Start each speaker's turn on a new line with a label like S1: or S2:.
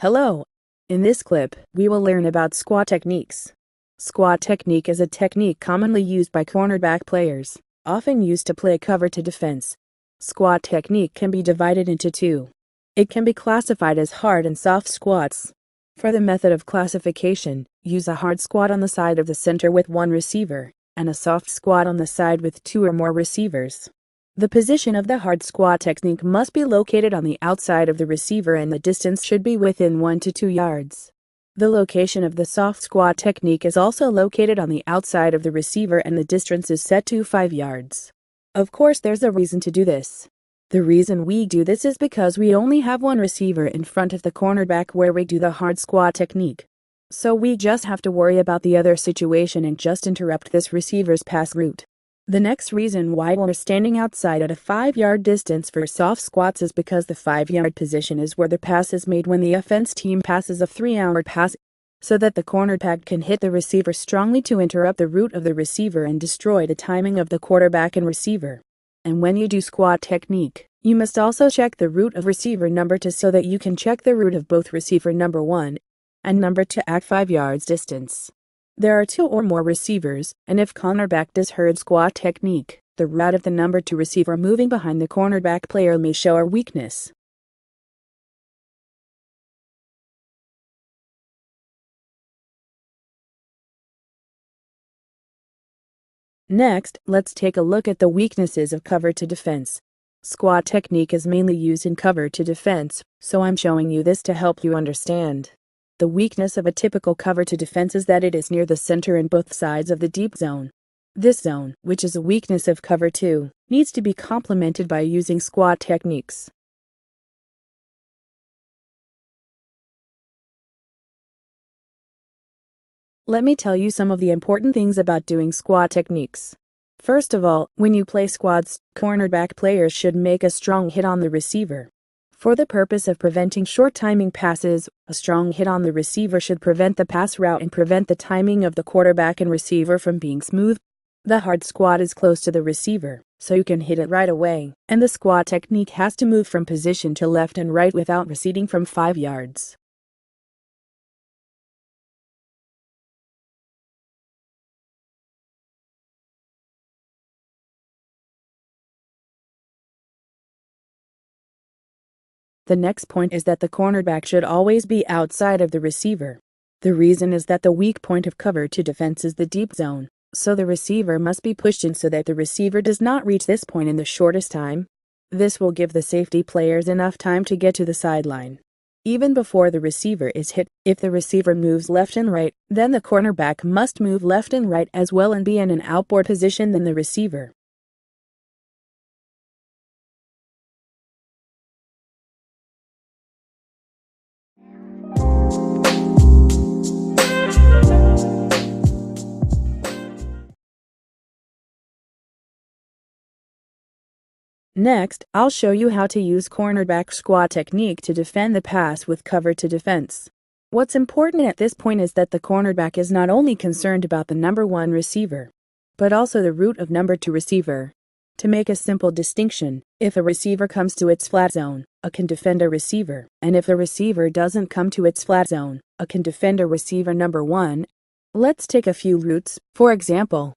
S1: Hello! In this clip, we will learn about squat techniques. Squat technique is a technique commonly used by cornerback players, often used to play cover to defense. Squat technique can be divided into two. It can be classified as hard and soft squats. For the method of classification, use a hard squat on the side of the center with one receiver, and a soft squat on the side with two or more receivers. The position of the hard squat technique must be located on the outside of the receiver and the distance should be within 1 to 2 yards. The location of the soft squat technique is also located on the outside of the receiver and the distance is set to 5 yards. Of course, there's a reason to do this. The reason we do this is because we only have one receiver in front of the cornerback where we do the hard squat technique. So we just have to worry about the other situation and just interrupt this receiver's pass route. The next reason why we're standing outside at a 5-yard distance for soft squats is because the 5-yard position is where the pass is made when the offense team passes a 3-yard pass, so that the cornerback can hit the receiver strongly to interrupt the route of the receiver and destroy the timing of the quarterback and receiver. And when you do squat technique, you must also check the route of receiver number 2 so that you can check the route of both receiver number 1 and number 2 at 5 yards distance. There are 2 or more receivers, and if cornerback does hard squat technique, the route of the number 2 receiver moving behind the cornerback player may show a weakness. Next, let's take a look at the weaknesses of cover to defense. Squat technique is mainly used in cover to defense, so I'm showing you this to help you understand. The weakness of a typical cover to defense is that it is near the center and both sides of the deep zone. This zone, which is a weakness of cover 2, needs to be complemented by using squat techniques. Let me tell you some of the important things about doing squat techniques. First of all, when you play squats, cornerback players should make a strong hit on the receiver. For the purpose of preventing short timing passes, a strong hit on the receiver should prevent the pass route and prevent the timing of the quarterback and receiver from being smooth. The hard squat is close to the receiver, so you can hit it right away, and the squat technique has to move from position to left and right without receding from 5 yards. The next point is that the cornerback should always be outside of the receiver. The reason is that the weak point of cover to defense is the deep zone, so the receiver must be pushed in so that the receiver does not reach this point in the shortest time. This will give the safety players enough time to get to the sideline. Even before the receiver is hit, if the receiver moves left and right, then the cornerback must move left and right as well and be in an outboard position than the receiver. Next, I'll show you how to use cornerback squat technique to defend the pass with cover to defense. What's important at this point is that the cornerback is not only concerned about the number 1 receiver, but also the route of number 2 receiver. To make a simple distinction, if a receiver comes to its flat zone, a can defend a receiver, and if the receiver doesn't come to its flat zone, a can defend a receiver number 1. Let's take a few routes. For example,